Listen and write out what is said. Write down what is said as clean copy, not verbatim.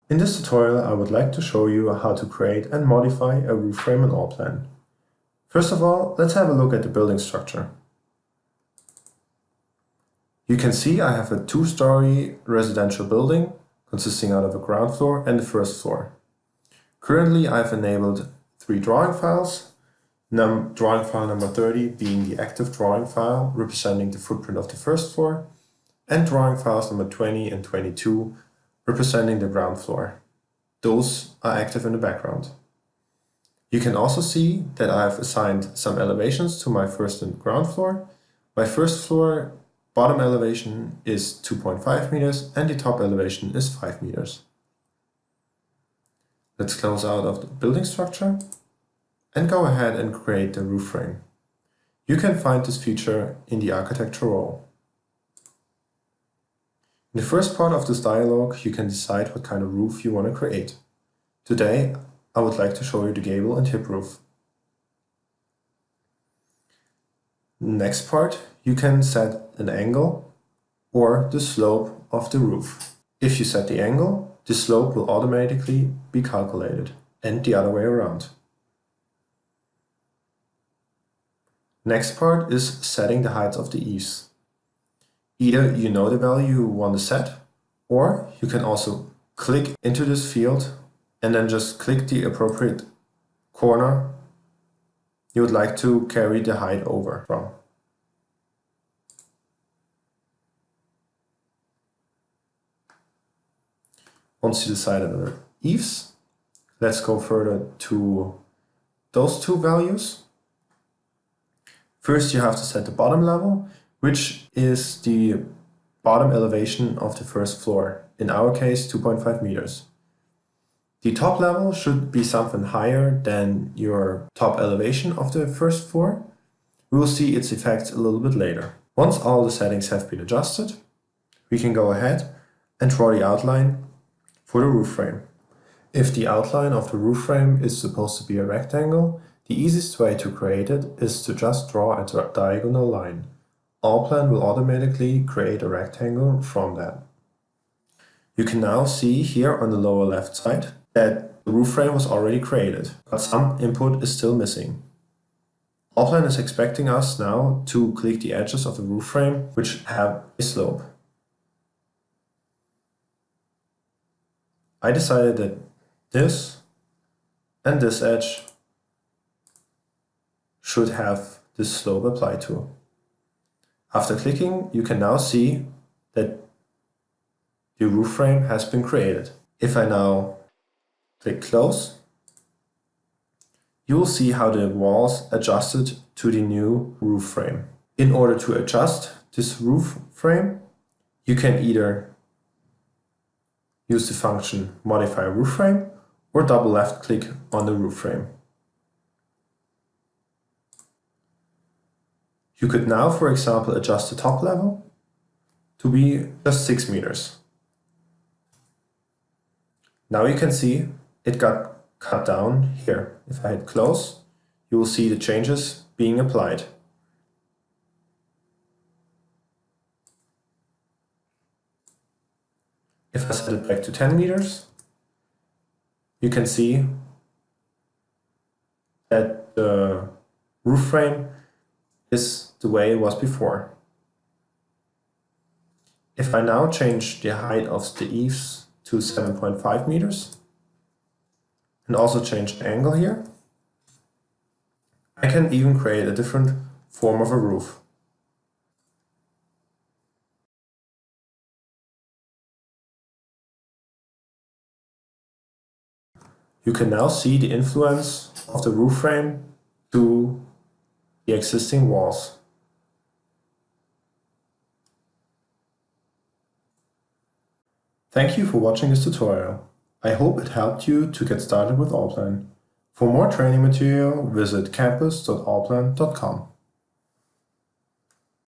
In this tutorial, I would like to show you how to create and modify a roof frame in ALLPLAN. First of all, let's have a look at the building structure. You can see I have a two-story residential building consisting out of a ground floor and the first floor. Currently, I've enabled 3 drawing files, drawing file number 30 being the active drawing file representing the footprint of the first floor, and drawing files number 20 and 22 representing the ground floor. Those are active in the background. You can also see that I have assigned some elevations to my first and ground floor. My first floor bottom elevation is 2.5 meters and the top elevation is 5 meters. Let's close out of the building structure and go ahead and create the roof frame. You can find this feature in the architecture role. In the first part of this dialog, you can decide what kind of roof you want to create. Today, I would like to show you the gable and hip roof. Next part, you can set an angle or the slope of the roof. If you set the angle, the slope will automatically be calculated, and the other way around. Next part is setting the height of the eaves. Either you know the value you want to set, or you can also click into this field and then just click the appropriate corner you would like to carry the height over from. Once you decided on the eaves, let's go further to those two values. First, you have to set the bottom level, which is the bottom elevation of the first floor, in our case 2.5 meters. The top level should be something higher than your top elevation of the first floor. We will see its effects a little bit later. Once all the settings have been adjusted, we can go ahead and draw the outline for the roof frame. If the outline of the roof frame is supposed to be a rectangle, the easiest way to create it is to just draw a diagonal line. ALLPLAN will automatically create a rectangle from that. You can now see here on the lower left side that the roof frame was already created, but some input is still missing. ALLPLAN is expecting us now to click the edges of the roof frame which have a slope. I decided that this and this edge should have this slope applied to. After clicking, you can now see that the roof frame has been created. If I now click close, you will see how the walls adjusted to the new roof frame. In order to adjust this roof frame, you can either use the function modify roof frame or double left click on the roof frame. You could now, for example, adjust the top level to be just 6 meters. Now you can see it got cut down here. If I hit close, you will see the changes being applied. If I set it back to 10 meters, you can see that the roof frame is the way it was before. If I now change the height of the eaves to 7.5 meters and also change the angle here, I can even create a different form of a roof. You can now see the influence of the roof frame to the existing walls. Thank you for watching this tutorial. I hope it helped you to get started with ALLPLAN. For more training material, visit campus.allplan.com.